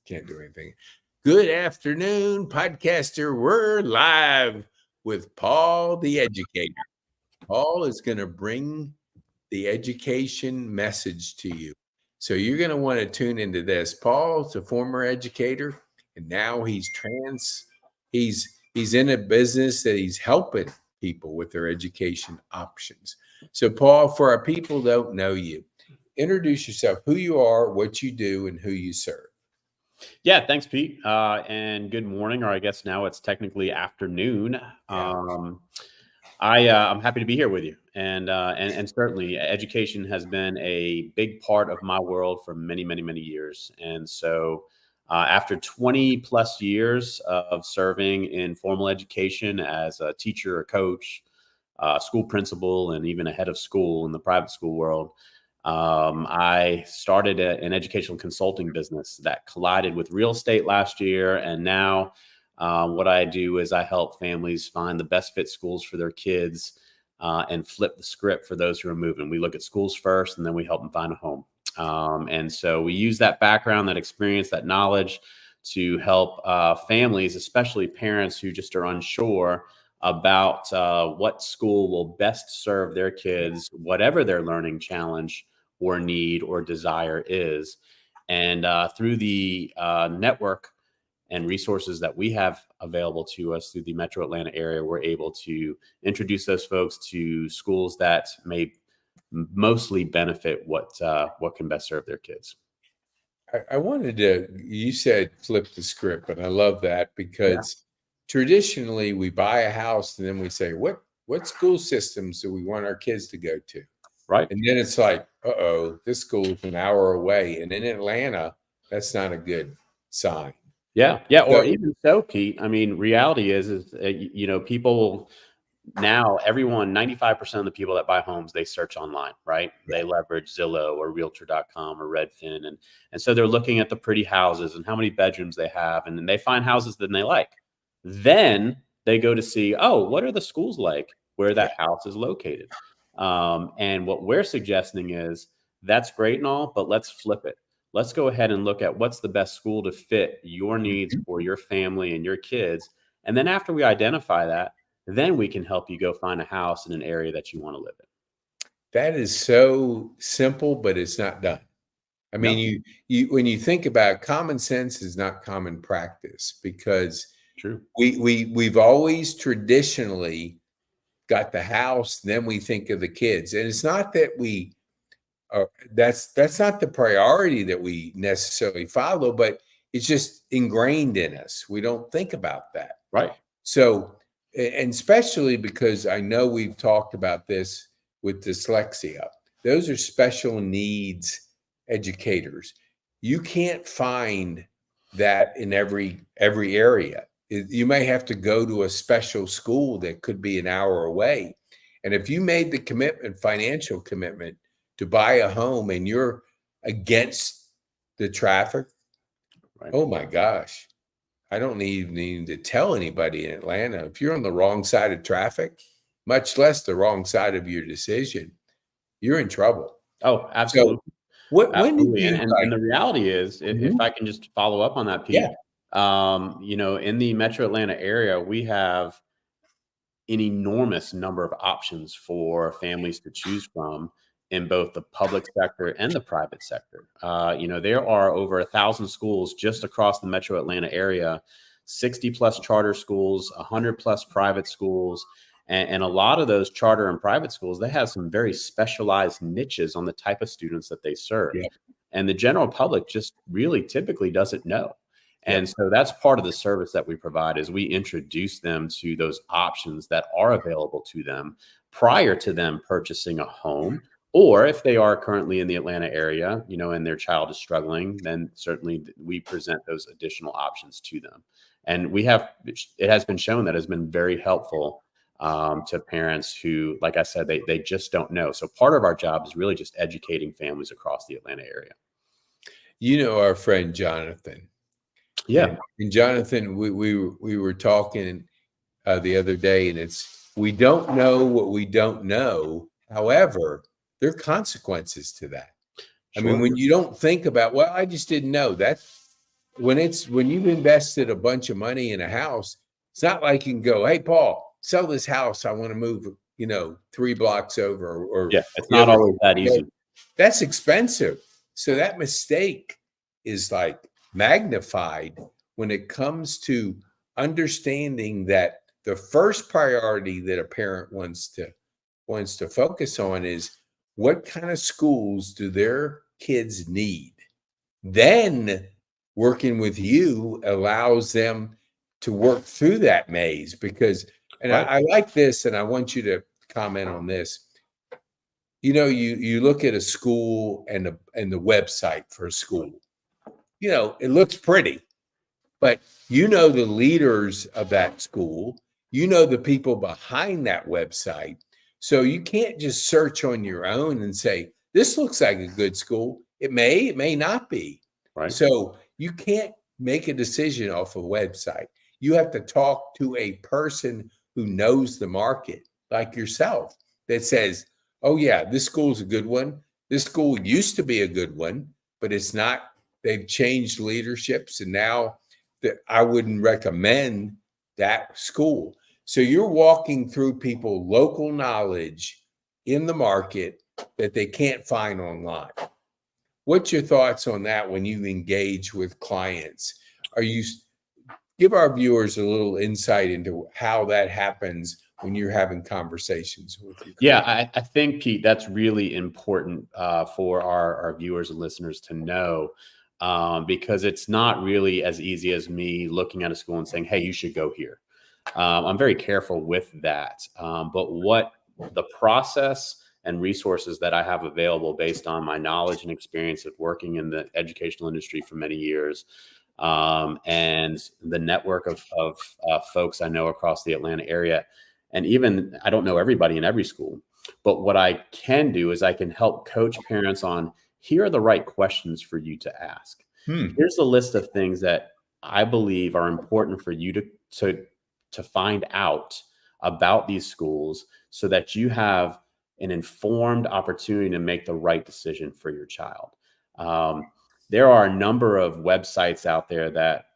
Can't do anything. Good afternoon, podcaster. We're live with Paul, the educator. Paul is going to bring the education message to you. So you're going to want to tune into this. Paul's a former educator, and now he's in a business that he's helping people with their education options. So Paul, for our people who don't know you, introduce yourself, who you are, what you do, and who you serve. Yeah, thanks, Pete. And good morning, or I guess now it's technically afternoon. I'm happy to be here with you, and certainly education has been a big part of my world for many, many, many years. And so, after 20 plus years of serving in formal education as a teacher, a coach, school principal, and even a head of school in the private school world, I started an educational consulting business that collided with real estate last year. And now what I do is I help families find the best fit schools for their kids and flip the script for those who are moving. We look at schools first, and then we help them find a home. And so we use that background, that experience, that knowledge to help families, especially parents who just are unsure about what school will best serve their kids, whatever their learning challenge or need or desire is. And through the network and resources that we have available to us through the Metro Atlanta area, we're able to introduce those folks to schools that may mostly benefit what can best serve their kids. I wanted to, you said flip the script, and I love that because traditionally we buy a house and then we say, what school systems do we want our kids to go to? Right. And then it's like, this school's an hour away. And in Atlanta, that's not a good sign. Yeah. Or even so, Pete, I mean, reality is people now, 95% of the people that buy homes, they search online, right? Yeah. They leverage Zillow or Realtor.com or Redfin. And so they're looking at the pretty houses and how many bedrooms they have. And then they find houses that they like. Then they go to see, what are the schools like where that house is located? And what we're suggesting is that's great and all, but let's flip it. Let's go ahead and look at what's the best school to fit your needs for your family and your kids. And then after we identify that, then we can help you go find a house in an area that you want to live in. That is so simple, but it's not done. I mean, you when you think about it, common sense is not common practice because True. We've always traditionally got the house, then we think of the kids. And it's not that that's not the priority that we necessarily follow, but it's just ingrained in us. We don't think about that. Right. So, and especially because I know we've talked about this with dyslexia. Those are special needs educators. You can't find that in every area. You may have to go to a special school that could be an hour away. And if you made the financial commitment to buy a home and you're against the traffic, right. Oh my gosh, I don't even need to tell anybody in Atlanta. If you're on the wrong side of traffic, much less the wrong side of your decision, you're in trouble. Oh, absolutely. So absolutely. And the reality is, if I can just follow up on that, Pete, in the Metro Atlanta area, we have an enormous number of options for families to choose from in both the public sector and the private sector. There are over 1,000 schools just across the Metro Atlanta area, 60 plus charter schools, 100 plus private schools. And a lot of those charter and private schools, they have some very specialized niches on the type of students that they serve. Yeah. And the general public just really typically doesn't know. And so that's part of the service that we provide is we introduce them to those options that are available to them prior to them purchasing a home. Or if they are currently in the Atlanta area, and their child is struggling, then certainly we present those additional options to them. And it has been shown that has been very helpful to parents who, like I said, they just don't know. So part of our job is really just educating families across the Atlanta area. Our friend Jonathan. Yeah. And Jonathan, we were talking the other day, and we don't know what we don't know. However, there are consequences to that. Sure. I mean, when you don't think about, I just didn't know that. when you've invested a bunch of money in a house, it's not like you can go, hey, Paul, sell this house. I want to move, 3 blocks over or Yeah, it's not whatever. always that easy. That's expensive. So that mistake is like magnified when it comes to understanding that the first priority that a parent wants to focus on is what kind of schools do their kids need? Then working with you allows them to work through that maze because, and Right. I like this, and I want you to comment on this. You look at a school and the website for a school. It looks pretty, but the leaders of that school, the people behind that website. So you can't just search on your own and say, this looks like a good school. It may not be. Right. So you can't make a decision off a website. You have to talk to a person who knows the market, like yourself, that says, oh yeah, this school's a good one. This school used to be a good one, but it's not. They've changed leaderships, and now that I wouldn't recommend that school. So you're walking through people local knowledge in the market that they can't find online. What's your thoughts on that when you engage with clients? Give our viewers a little insight into how that happens when you're having conversations with you? Yeah, I think, Pete, that's really important for our viewers and listeners to know, because it's not really as easy as me looking at a school and saying, hey, you should go here. I'm very careful with that. But what the process and resources that I have available based on my knowledge and experience of working in the educational industry for many years, and the network of folks I know across the Atlanta area. And even I don't know everybody in every school, but what I can do is I can help coach parents on, here are the right questions for you to ask. Here's a list of things that I believe are important for you to find out about these schools so that you have an informed opportunity to make the right decision for your child. There are a number of websites out there that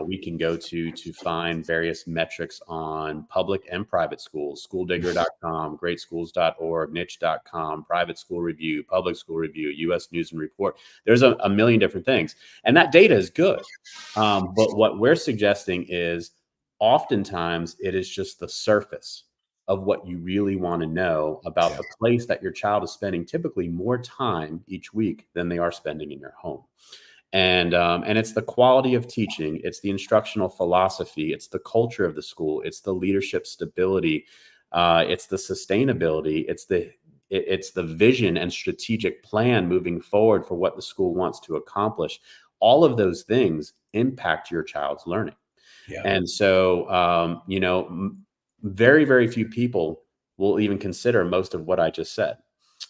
we can go to find various metrics on public and private schools: schooldigger.com, greatschools.org, niche.com, private school review, public school review, US News and Report. There's a million different things. And that data is good. But what we're suggesting is oftentimes it is just the surface of what you really want to know about the place that your child is spending typically more time each week than they are spending in your home. And it's the quality of teaching, it's the instructional philosophy, it's the culture of the school, it's the leadership stability, it's the sustainability, it's the vision and strategic plan moving forward for what the school wants to accomplish. All of those things impact your child's learning. Yeah. And so, very, very few people will even consider most of what I just said.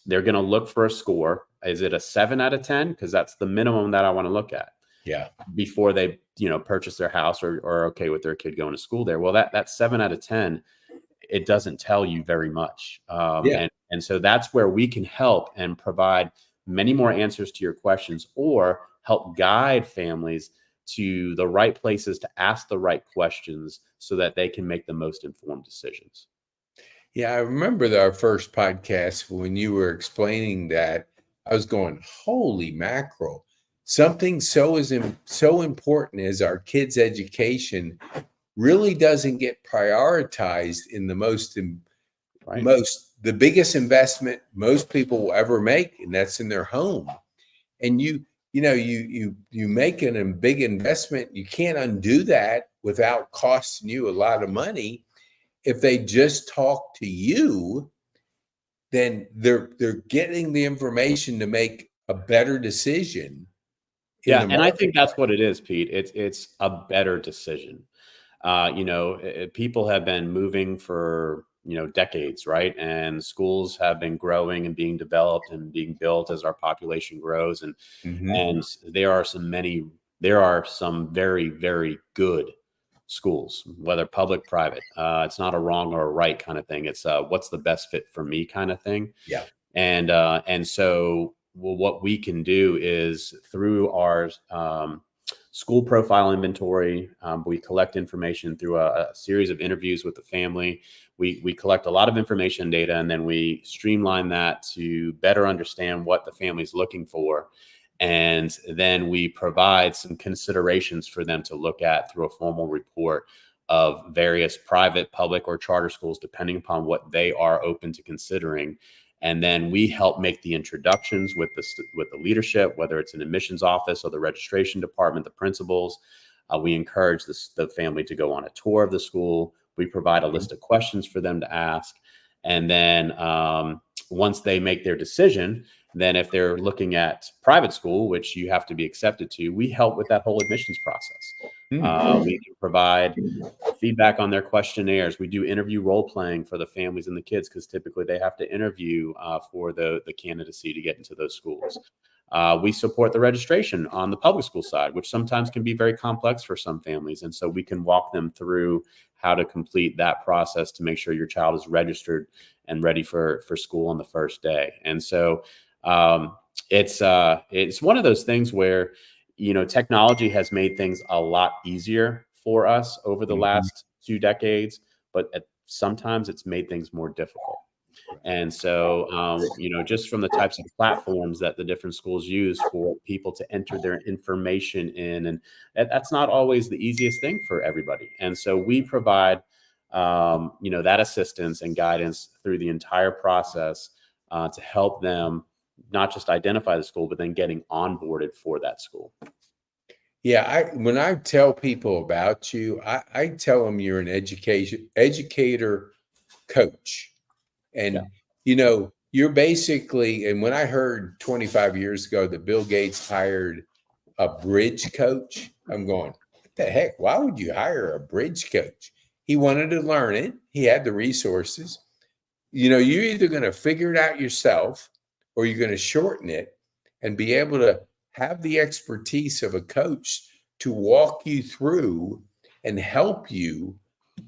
They're going to look for a score. Is it a 7 out of 10? Because that's the minimum that I want to look at. Yeah. Before they, purchase their house or okay with their kid going to school there. Well, that 7 out of 10, it doesn't tell you very much. And so that's where we can help and provide many more answers to your questions, or help guide families to the right places to ask the right questions so that they can make the most informed decisions. Yeah, I remember our first podcast when you were explaining that. I was going, holy mackerel! Something so important as our kids' education really doesn't get prioritized in the biggest investment most people will ever make, and that's in their home. And you make a big investment. You can't undo that without costing you a lot of money. If they just talk to you, then they're getting the information to make a better decision. Yeah, and I think that's what it is, Pete. It's a better decision. People have been moving for decades, right? And schools have been growing and being developed and being built as our population grows. And and there are some very, very good schools, whether public, private. It's not a wrong or a right kind of thing. It's what's the best fit for me kind of thing. Yeah. And so what we can do is through our school profile inventory. We collect information through a series of interviews with the family. We collect a lot of information data, and then we streamline that to better understand what the family's looking for. And then we provide some considerations for them to look at through a formal report of various private, public, or charter schools, depending upon what they are open to considering. And then we help make the introductions with the leadership, whether it's an admissions office or the registration department, the principals. We encourage the family to go on a tour of the school. We provide a list of questions for them to ask. And then once they make their decision, then if they're looking at private school, which you have to be accepted to, we help with that whole admissions process. We can provide feedback on their questionnaires. We do interview role playing for the families and the kids, because typically they have to interview for the candidacy to get into those schools. We support the registration on the public school side, which sometimes can be very complex for some families. And so we can walk them through how to complete that process to make sure your child is registered and ready for school on the first day. And so it's one of those things where, technology has made things a lot easier for us over the last 2 decades, but sometimes it's made things more difficult. And so, just from the types of platforms that the different schools use for people to enter their information in, and that's not always the easiest thing for everybody. And so we provide, that assistance and guidance through the entire process to help them not just identify the school, but then getting onboarded for that school. Yeah, when I tell people about you, I tell them you're an educator coach. And, you're basically, and when I heard 25 years ago that Bill Gates hired a bridge coach, I'm going, what the heck? Why would you hire a bridge coach? He wanted to learn it. He had the resources. You're either going to figure it out yourself, or you're going to shorten it and be able to have the expertise of a coach to walk you through and help you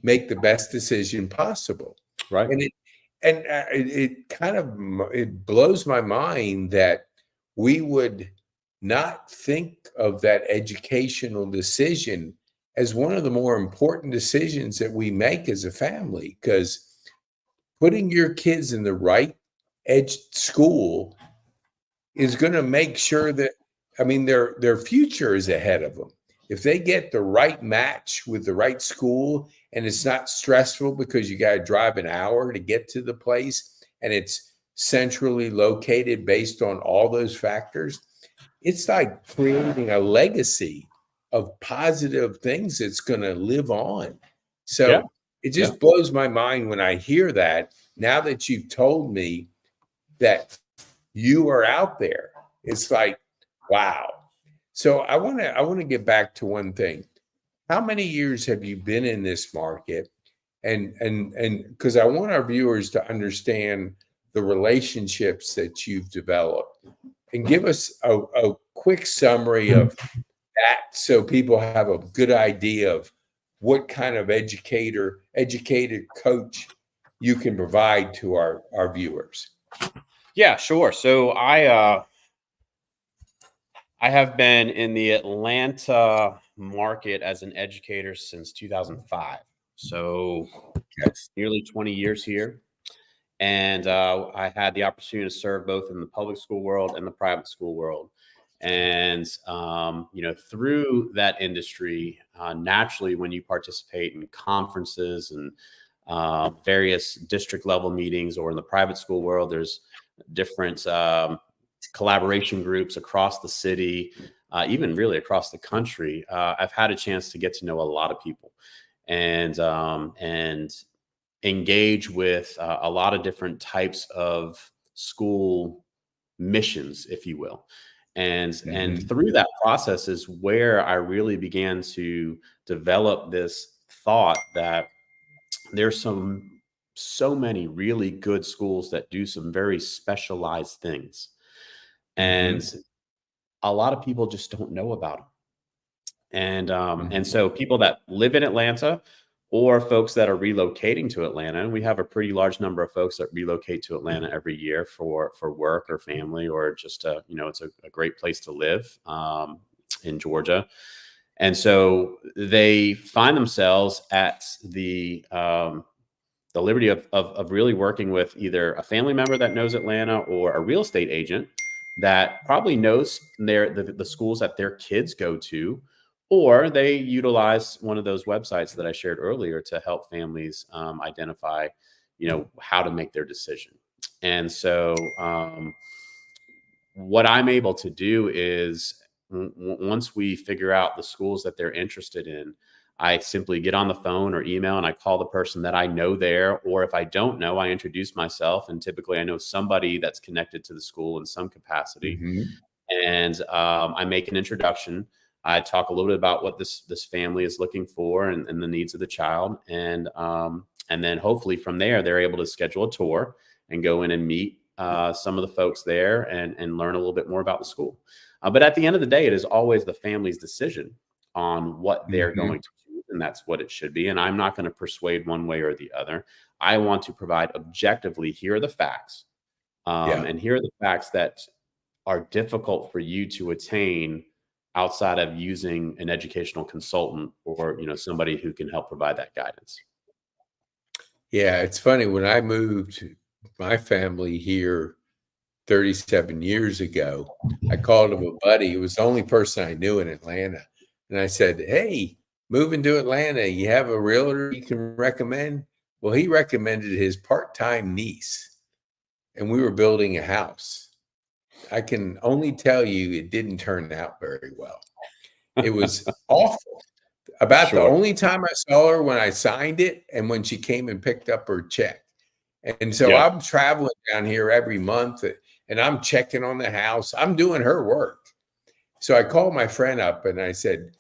make the best decision possible. Right. And it blows my mind that we would not think of that educational decision as one of the more important decisions that we make as a family, because putting your kids in the right school is going to make sure that, their future is ahead of them. If they get the right match with the right school, and it's not stressful because you got to drive an hour to get to the place, and it's centrally located based on all those factors, it's like creating a legacy of positive things that's going to live on. So it just blows my mind when I hear that. Now that you've told me that you are out there, it's like, wow. So I want to get back to one thing. How many years have you been in this market? And because I want our viewers to understand the relationships that you've developed, and give us a quick summary of that, so people have a good idea of what kind of educated coach you can provide to our viewers. Yeah, sure. So I have been in the Atlanta market as an educator since 2005. So that's nearly 20 years here. And I had the opportunity to serve both in the public school world and the private school world. And, through that industry, naturally, when you participate in conferences and various district level meetings, or in the private school world, there's different collaboration groups across the city, even really across the country. I've had a chance to get to know a lot of people and engage with a lot of different types of school missions, if you will. And through that process is where I really began to develop this thought that there's so many really good schools that do some very specialized things. And a lot of people just don't know about them. And so people that live in Atlanta, or folks that are relocating to Atlanta, and we have a pretty large number of folks that relocate to Atlanta every year for work or family, or just it's a great place to live in Georgia. And so they find themselves at the liberty of really working with either a family member that knows Atlanta or a real estate agent that probably knows the schools that their kids go to, or they utilize one of those websites that I shared earlier to help families identify, how to make their decision. And so what I'm able to do is once we figure out the schools that they're interested in, I simply get on the phone or email and I call the person that I know there. Or if I don't know, I introduce myself. And typically I know somebody that's connected to the school in some capacity. Mhm. And I make an introduction. I talk a little bit about what this family is looking for and the needs of the child. And then hopefully from there, they're able to schedule a tour and go in and meet some of the folks there and learn a little bit more about the school. But at the end of the day, it is always the family's decision on what they're Mhm. going to choose, and that's what it should be. And I'm not going to persuade one way or the other. I want to provide objectively, here are the facts. Yeah. And here are the facts that are difficult for you to attain outside of using an educational consultant or somebody who can help provide that guidance. Yeah, it's funny when I moved my family here 37 years ago, I called him a buddy. It was the only person I knew in Atlanta. And I said, "Hey, moving to Atlanta, you have a realtor you can recommend?" Well, he recommended his part-time niece, and we were building a house. I can only tell you it didn't turn out very well. It was awful. About the Sure. only time I saw her when I signed it and when she came and picked up her check. And so Yeah. I'm traveling down here every month and I'm checking on the house. I'm doing her work. So I called my friend up and I said,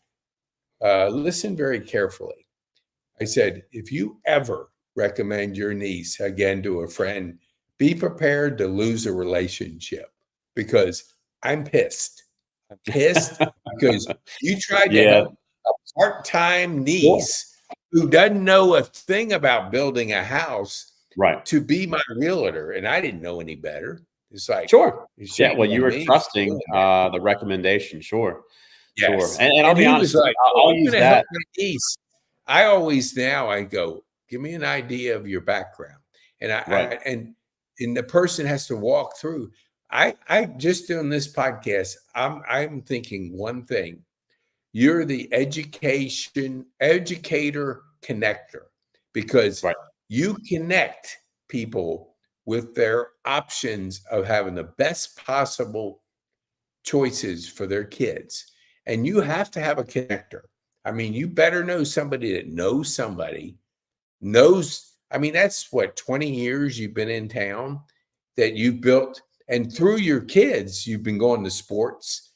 listen very carefully. I said, if you ever recommend your niece again to a friend, be prepared to lose a relationship because I'm pissed. I'm pissed because you tried to Yeah. help a part-time Sure. niece who doesn't know a thing about building a house Right. to be my realtor, and I didn't know any better. It's like, Sure. she Yeah. didn't Well, know you were me. She's trusting doing that. the recommendation. Sure. Sure. Yes. And I'll And be he honest was with you. like, I'll "Oh, I'm use gonna help that. my niece." I always now I go, "Give me an idea of your background." And Right. and the person has to walk through. I just doing this podcast, I'm thinking one thing. You're the educator connector because Right. you connect people with their options of having the best possible choices for their kids. And you have to have a connector. I mean, you better know somebody that knows somebody, knows. I mean, that's what, 20 years you've been in town that you've built. And through your kids, you've been going to sports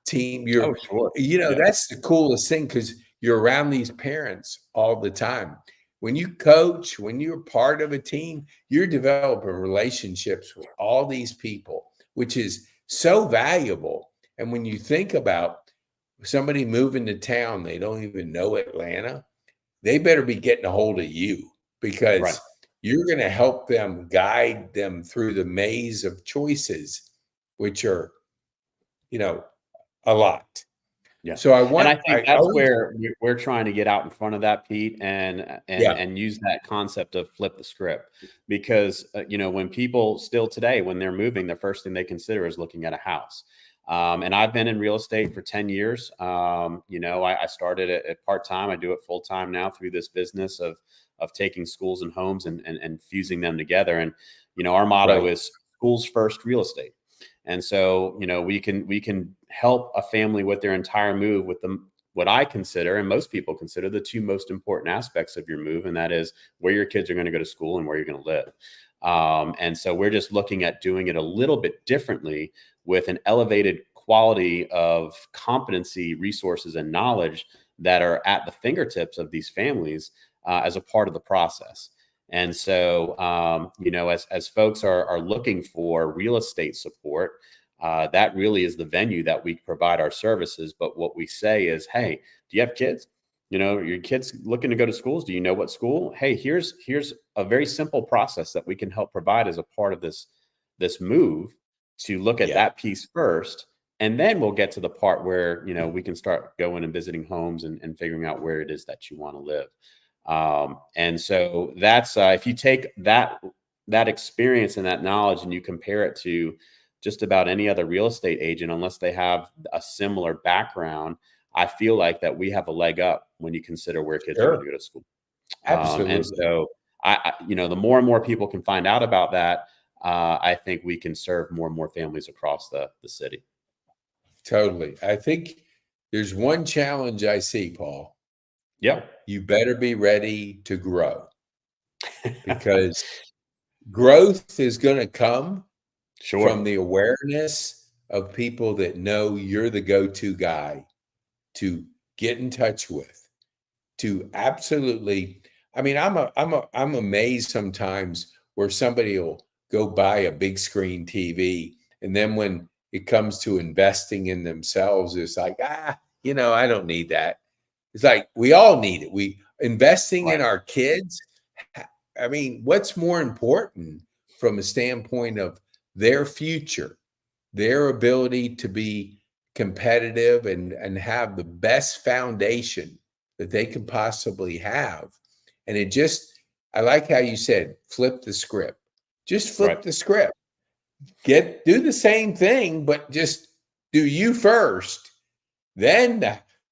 team. Oh, sure. Yeah. That's the coolest thing because you're around these parents all the time. When you coach, when you're part of a team, you're developing relationships with all these people, which is so valuable. And when you think about somebody moving to town, they don't even know Atlanta, they better be getting a hold of you Right. because you're going to help them guide them through the maze of choices, which are, you know, a lot. Yeah. So And I think I that's always, where we're trying to get out in front of that, Pete, yeah, and use that concept of flip the script. Because when people still today, when they're moving, the first thing they consider is looking at a house. And I've been in real estate for 10 years. I started at part-time. I do it full-time now through this business of taking schools and homes and fusing them together. And our motto right. is schools first, real estate. And so, we can help a family with their entire move with what I consider, and most people consider, the two most important aspects of your move, and that is where your kids are going to go to school and where you're going to live. And so we're just looking at doing it a little bit differently with an elevated quality of competency, resources, and knowledge that are at the fingertips of these families as a part of the process. And so, as folks are looking for real estate support, that really is the venue that we provide our services. But what we say is, hey, do you have kids? Your kids looking to go to schools. Do you know what school? Hey, here's a very simple process that we can help provide as a part of this move to look at Yeah. that piece first. And then we'll get to the part where, we can start going and visiting homes and figuring out where it is that you want to live. And so that's, if you take that experience and that knowledge and you compare it to just about any other real estate agent, unless they have a similar background, I feel like that we have a leg up when you consider where kids are going to go to school. Absolutely. And so the more and more people can find out about that, I think we can serve more and more families across the city. Totally. I think there's one challenge I see, Paul. Yeah. You better be ready to grow, because growth is going to come from the awareness of people that know you're the go-to guy to get in touch with, to absolutely. I mean, I'm amazed sometimes where somebody will go buy a big screen TV, and then when it comes to investing in themselves, it's like, I don't need that. It's like, we all need it. Investing in our kids. I mean, what's more important from a standpoint of their future, their ability to be competitive and have the best foundation that they could possibly have. And I like how you said, flip the script. Just flip the script. Do the same thing, but just do you first, then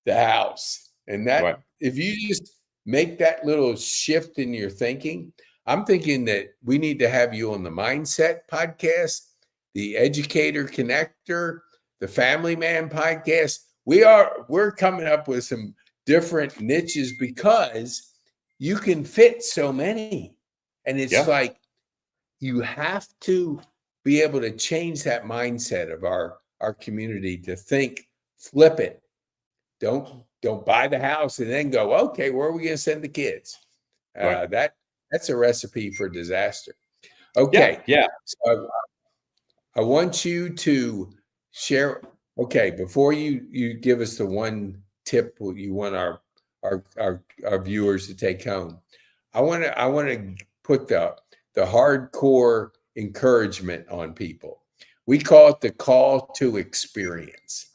the house. And that, if you just make that little shift in your thinking, I'm thinking that we need to have you on the Mindset podcast, the Educator Connector, the Family Man podcast. We're coming up with some different niches because you can fit so many. And it's like, you have to be able to change that mindset of our community to think, flip it. Don't buy the house and then go, okay, where are we going to send the kids? That's a recipe for disaster. Okay. Yeah. So I want you to share. Okay. Before you give us the one tip you want our viewers to take home, I want to put the hardcore encouragement on people. We call it the call to experience.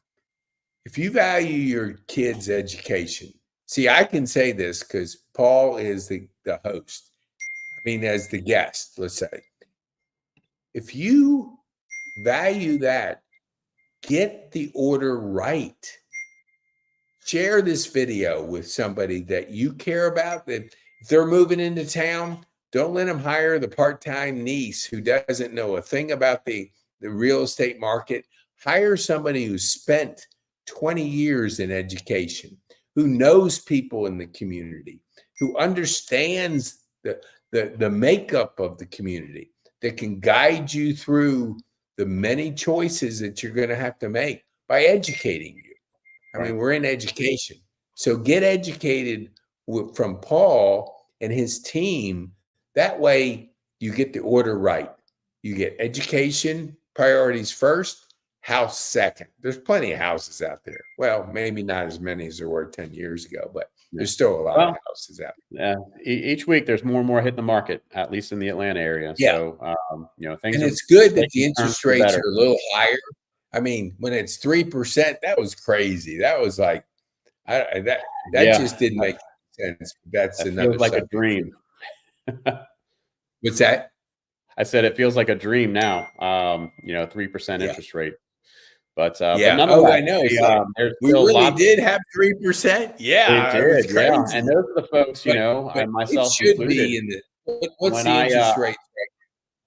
If you value your kids' education, see, I can say this because Paul is the host. I mean, as the guest, let's say. If you value that, get the order right. Share this video with somebody that you care about, that if they're moving into town, don't let them hire the part-time niece who doesn't know a thing about the real estate market. Hire somebody who's spent 20 years in education, who knows people in the community, who understands the makeup of the community, that can guide you through the many choices that you're going to have to make by educating you. I mean, we're in education. So get educated from Paul and his team. That way you get the order right. You get education priorities first, house second. There's plenty of houses out there. Well, maybe not as many as there were 10 years ago, but there's still a lot of houses out there. Each week there's more and more hitting the market, at least in the Atlanta area. Yeah. So, things. And it's good that the interest rates are a little higher. I mean, when it's 3%, that was crazy. That was like, that just didn't make sense. That feels like a dream. What's that? I said it feels like a dream now. 3% interest rate. But nonetheless, I know. We really did have 3%. Yeah, it did. Yeah, and those are the folks, but myself it should included. Be in the. What's the interest rate?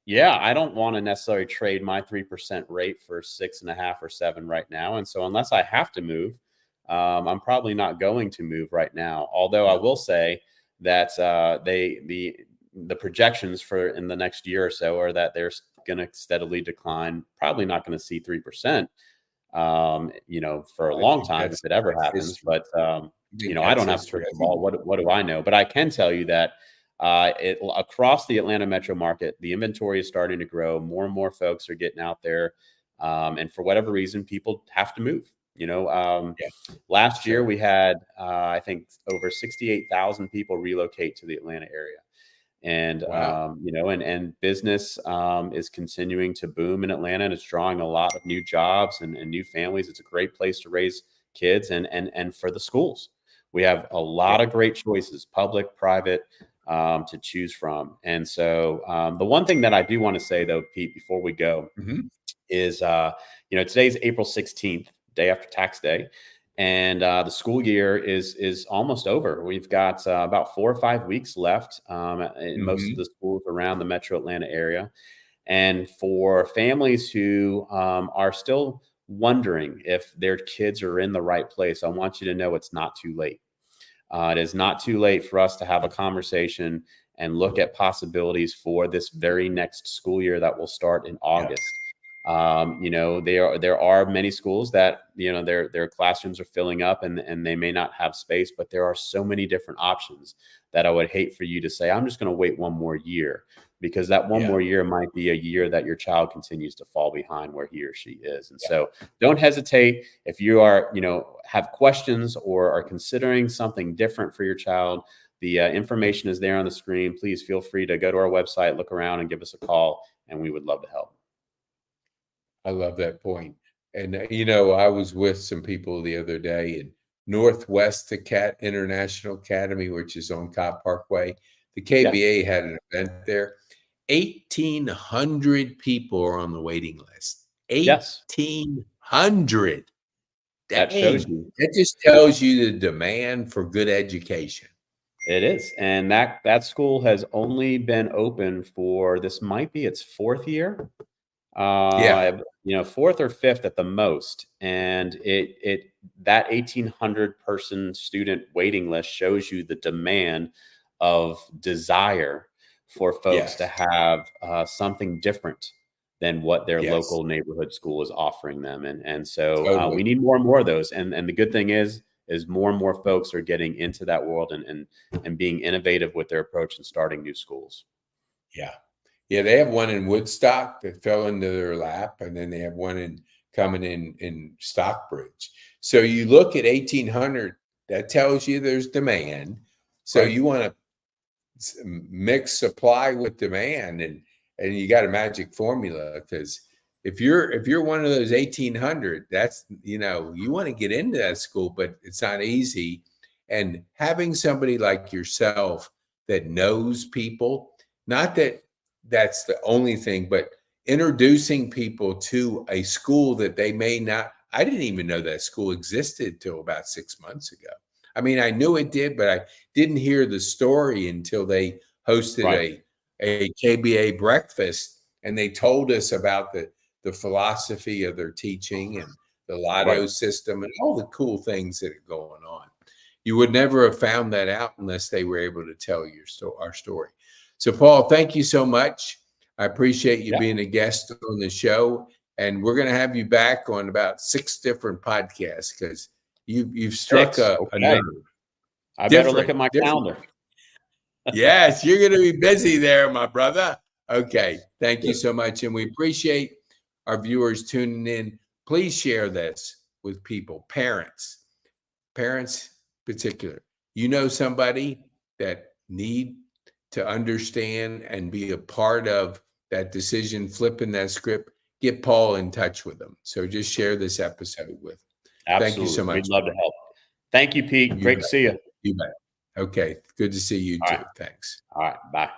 Yeah, I don't want to necessarily trade my 3% rate for 6.5 or 7 right now. And so unless I have to move, I'm probably not going to move right now. Although I will say that the projections for in the next year or so are that they're going to steadily decline. Probably not going to see 3%, for a long time if it ever happens. But I don't have a crystal ball. What do I know? But I can tell you that across the Atlanta metro market, the inventory is starting to grow. More and more folks are getting out there. And for whatever reason, people have to move. Last year we had, I think, over 68,000 people relocate to the Atlanta area. And, Wow. and business is continuing to boom in Atlanta, and it's drawing a lot of new jobs and new families. It's a great place to raise kids, and for the schools, we have a Yeah. lot of great choices, public, private, to choose from. And so the one thing that I do want to say, though, Pete, before we go, Mhm. is today's April 16th, day after tax day, and the school year is almost over. We've got about 4 or 5 weeks left in most of Mhm. the schools around the metro Atlanta area. And for families who are still wondering if their kids are in the right place, I want you to know it's not too late. It is not too late for us to have a conversation and look at possibilities for this very next school year that will start in Yeah. August. There are many schools that their classrooms are filling up, and they may not have space, but there are so many different options that I would hate for you to say, I'm just going to wait one more year, because that one Yeah. more year might be a year that your child continues to fall behind where he or she is. And Yeah. so don't hesitate. If you are, have questions or are considering something different for your child, the information is there on the screen. Please feel free to go to our website, look around, and give us a call, and we would love to help. I love that point. And I was with some people the other day in Northwest International Academy, which is on Cobb Parkway. The Yeah. KBA had an event there. 1,800 people are on the waiting list. Yes. 1,800. That shows Dang. you. That just tells you the demand for good education. It is. And that school has only been open for, this might be its fourth year. Yeah. Fourth or fifth at the most. And that 1,800 person student waiting list shows you the demand of desire for folks to Yes. have something different than what their Yes. local neighborhood school is offering them. And so we Totally. need more and more of those. And the good thing is more and more folks are getting into that world and being innovative with their approach and starting new schools. Yeah. Yeah, they have one in Woodstock that fell into their lap, and then they have one coming in Stockbridge. So you look at 1,800, that tells you there's demand. So Right. you want to mix supply with demand, and you got a magic formula, because if you're one of those 1,800, that's you want to get into that school, but it's not easy. And having somebody like yourself that knows people, not that that's the only thing, but introducing people to a school that they may not. I didn't even know that school existed till about 6 months ago. I mean, I knew it did, but I didn't hear the story until they hosted Right. a KBA breakfast, and they told us about the philosophy of their teaching and the Right. lotto system and all the cool things that are going on. You would never have found that out unless they were able to tell our story. So, Paul, thank you so much. I appreciate you Yeah. being a guest on the show, and we're going to have you back on about 6 different podcasts, because you've struck 6. a Okay. nerve. I better look at my Different. calendar. Yes, you're going to be busy there, my brother. Okay. Thank you Good. so much. And we appreciate our viewers tuning in. Please share this with people, parents particular. You know somebody that need to understand and be a part of that decision, flipping that script, get Paul in touch with them. So just share this episode with them. Thank you so Absolutely. We'd much, love to Paul. help. Thank you, Pete. You Great to bet. see you. You bet. Okay. Good to see you All right. too. Thanks. All right. Bye.